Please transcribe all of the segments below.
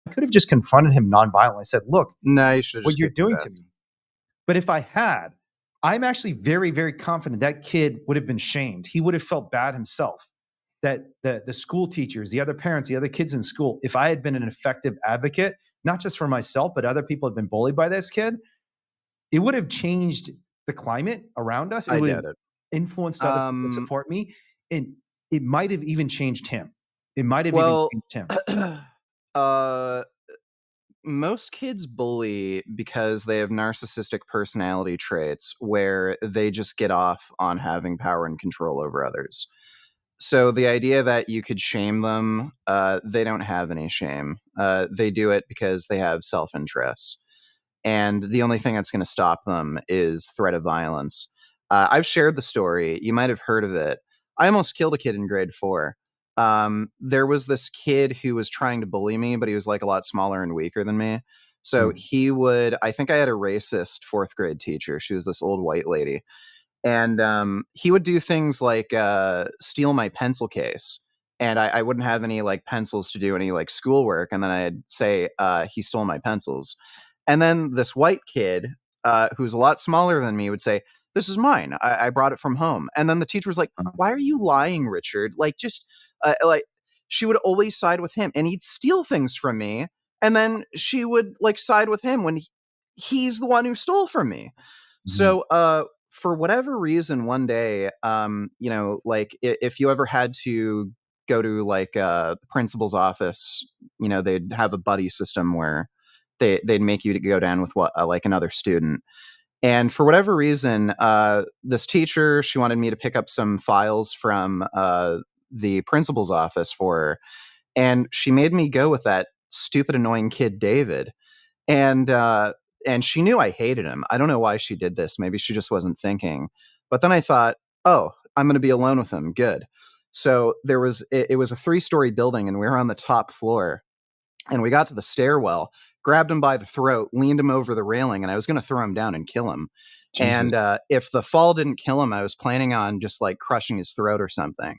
could have just confronted him nonviolently. I said, look, No, you should have what just you're kicked his doing to ass. me. But if I had, I'm actually very, very confident that kid would have been shamed. He would have felt bad himself. That the school teachers, the other parents, the other kids in school, if I had been an effective advocate, not just for myself, but other people have been bullied by this kid, it would have changed the climate around us. It I would have doubt it. influenced other people to support me. And it might have even changed him. It might have even Well, changed him. uh, most kids bully because they have narcissistic personality traits where they just get off on having power and control over others. So the idea that you could shame them, they don't have any shame. They do it because they have self-interest. And the only thing that's going to stop them is threat of violence. I've shared the story. You might have heard of it. I almost killed a kid in grade 4. There was this kid who was trying to bully me, but he was like a lot smaller and weaker than me. So he would, I think I had a racist fourth grade teacher. She was this old white lady. And he would do things like steal my pencil case. And I wouldn't have any like pencils to do any like schoolwork. And then I'd say, he stole my pencils. And then this white kid, who's a lot smaller than me, would say, "This is mine. I brought it from home." And then the teacher was like, "Why are you lying, Richard? Like, just like." She would always side with him, and he'd steal things from me. And then she would like side with him when he's the one who stole from me. So, for whatever reason, one day, like if you ever had to go to like the principal's office, they'd have a buddy system where they'd make you to go down with like another student. And for whatever reason, this teacher, she wanted me to pick up some files from the principal's office for her, and she made me go with that stupid, annoying kid, David. And she knew I hated him. I don't know why she did this. Maybe she just wasn't thinking. But then I thought, oh, I'm going to be alone with him. Good. So it was a 3-story building, and we were on the top floor. And we got to the stairwell, grabbed him by the throat, leaned him over the railing, and I was going to throw him down and kill him. Jesus. And if the fall didn't kill him, I was planning on just like crushing his throat or something,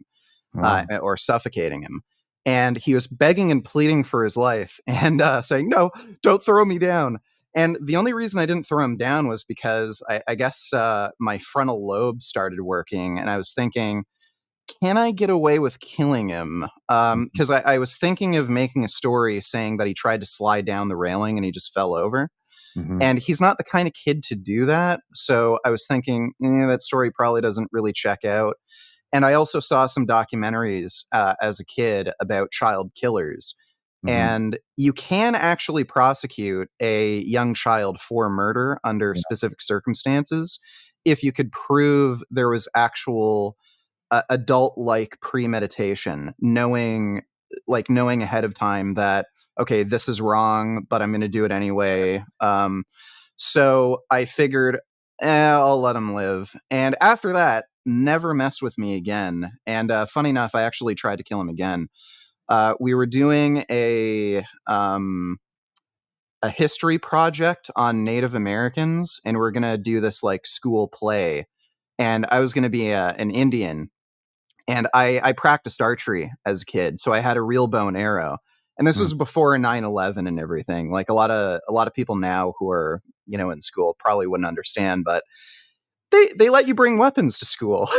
Wow. or suffocating him. And he was begging and pleading for his life and saying, "No, don't throw me down." And the only reason I didn't throw him down was because I guess my frontal lobe started working, and I was thinking, can I get away with killing him? Because I was thinking of making a story saying that he tried to slide down the railing and he just fell over. And he's not the kind of kid to do that. So I was thinking, that story probably doesn't really check out. And I also saw some documentaries as a kid about child killers. And you can actually prosecute a young child for murder under specific circumstances if you could prove there was actual adult-like premeditation, knowing ahead of time that, okay, this is wrong, but I'm going to do it anyway. So I figured, I'll let him live. And after that, never messed with me again. And funny enough, I actually tried to kill him again. We were doing a history project on Native Americans, and we're going to do this like school play. And I was going to be an Indian. And I practiced archery as a kid, so I had a real bow and arrow. And this was before 9/11 and everything. Like a lot of people now who are in school probably wouldn't understand, but they let you bring weapons to school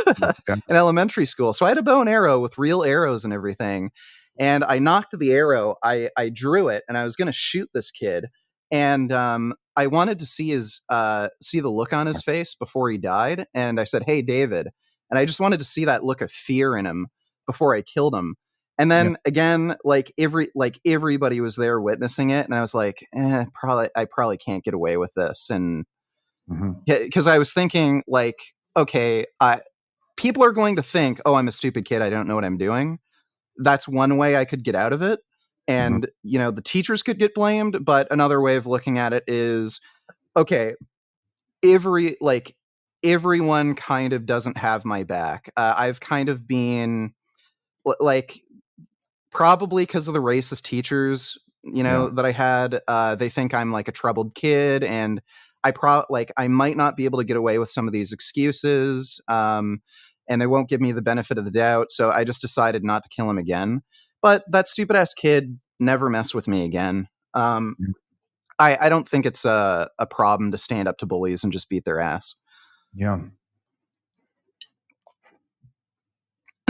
in elementary school. So I had a bow and arrow with real arrows and everything. And I knocked the arrow. I drew it, and I was going to shoot this kid. And I wanted to see see the look on his face before he died. And I said, "Hey, David." And I just wanted to see that look of fear in him before I killed him. And then again, like everybody was there witnessing it, and I was like, I probably can't get away with this. And because I was thinking, like, okay, people are going to think, oh, I'm a stupid kid, I don't know what I'm doing. That's one way I could get out of it. And the teachers could get blamed, but another way of looking at it is, okay, everyone kind of doesn't have my back. I've kind of been like, probably because of the racist teachers, that I had. They think I'm like a troubled kid, and I might not be able to get away with some of these excuses. And they won't give me the benefit of the doubt. So I just decided not to kill him again. But that stupid ass kid never messed with me again. Um, I don't think it's a problem to stand up to bullies and just beat their ass. Yeah.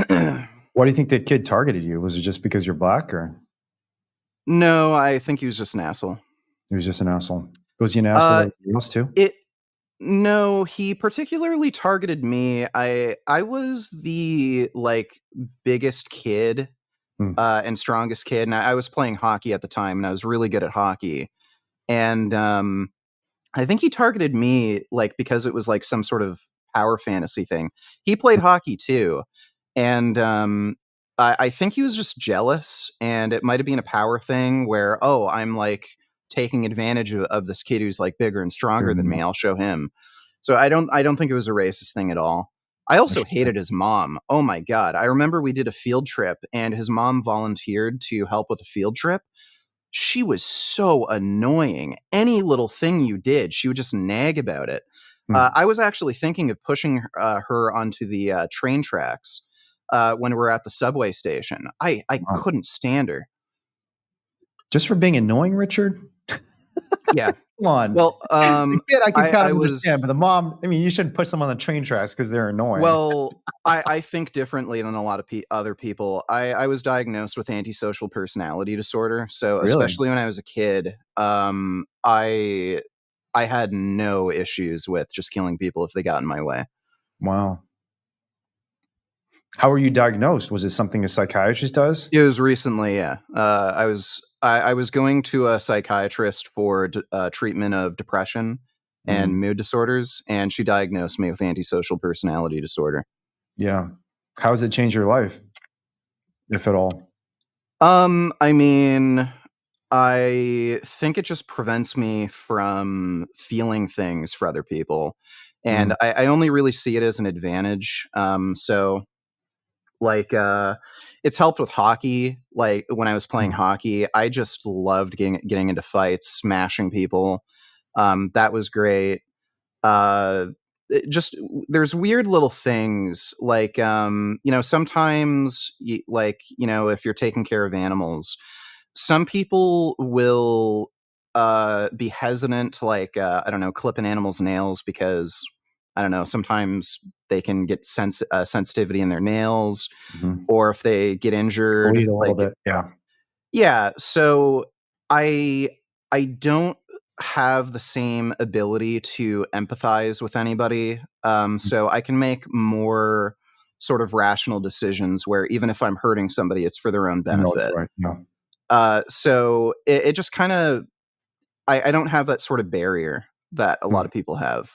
Why do you think that kid targeted you? Was it just because you're black, or No, I think he was just an asshole. he was just an asshole? Was he an asshole to Uh, everybody else too? it No, he particularly targeted me. I was the like biggest kid Mm, and strongest kid, and I was playing hockey at the time, and I was really good at hockey. And I think he targeted me like because it was like some sort of power fantasy thing. He played hockey too, and I think he was just jealous, and it might have been a power thing where, oh, I'm like taking advantage of this kid who's like bigger and fair stronger than me. enough. I'll show him. So I don't think it was a racist thing at all. I also Interesting. hated his mom. Oh my god! I remember we did a field trip, and his mom volunteered to help with a field trip. She was so annoying. Any little thing you did, she would just nag about it. Mm, I was actually thinking of pushing her onto the train tracks when we were at the subway station. I wow. couldn't stand her. Just for being annoying, Richard? Yeah. Come on. Well, The kid I can kind I of was understand, but the mom, I mean, you shouldn't push them on the train tracks because they're annoying. well. I think differently than a lot of other people. I was diagnosed with antisocial personality disorder, so Really? especially when I was a kid, I had no issues with just killing people if they got in my way. Wow. How were you diagnosed? Was it something a psychiatrist does? It was recently, yeah. I was going to a psychiatrist for treatment of depression and Mm, mood disorders, and she diagnosed me with antisocial personality disorder. yeah. How has it changed your life, if at all? I mean, I think it just prevents me from feeling things for other people, Mm, and I only really see it as an advantage. So like it's helped with hockey. Like when I was playing mm, hockey, I just loved getting into fights, smashing people. That was great. uh just there's weird little things like sometimes like if you're taking care of animals, some people will be hesitant to like I don't know, clip an animal's nails because I don't know, sometimes they can get sensitivity in their nails, mhm. or if they get injured, Bleed a little like bit. Yeah. yeah. So I I don't have the same ability to empathize with anybody. Mm, So I can make more sort of rational decisions where even if I'm hurting somebody, it's for their own you know it's benefit. right. Yeah. So it just kind of I don't have that sort of barrier that a lot Mm. of people have.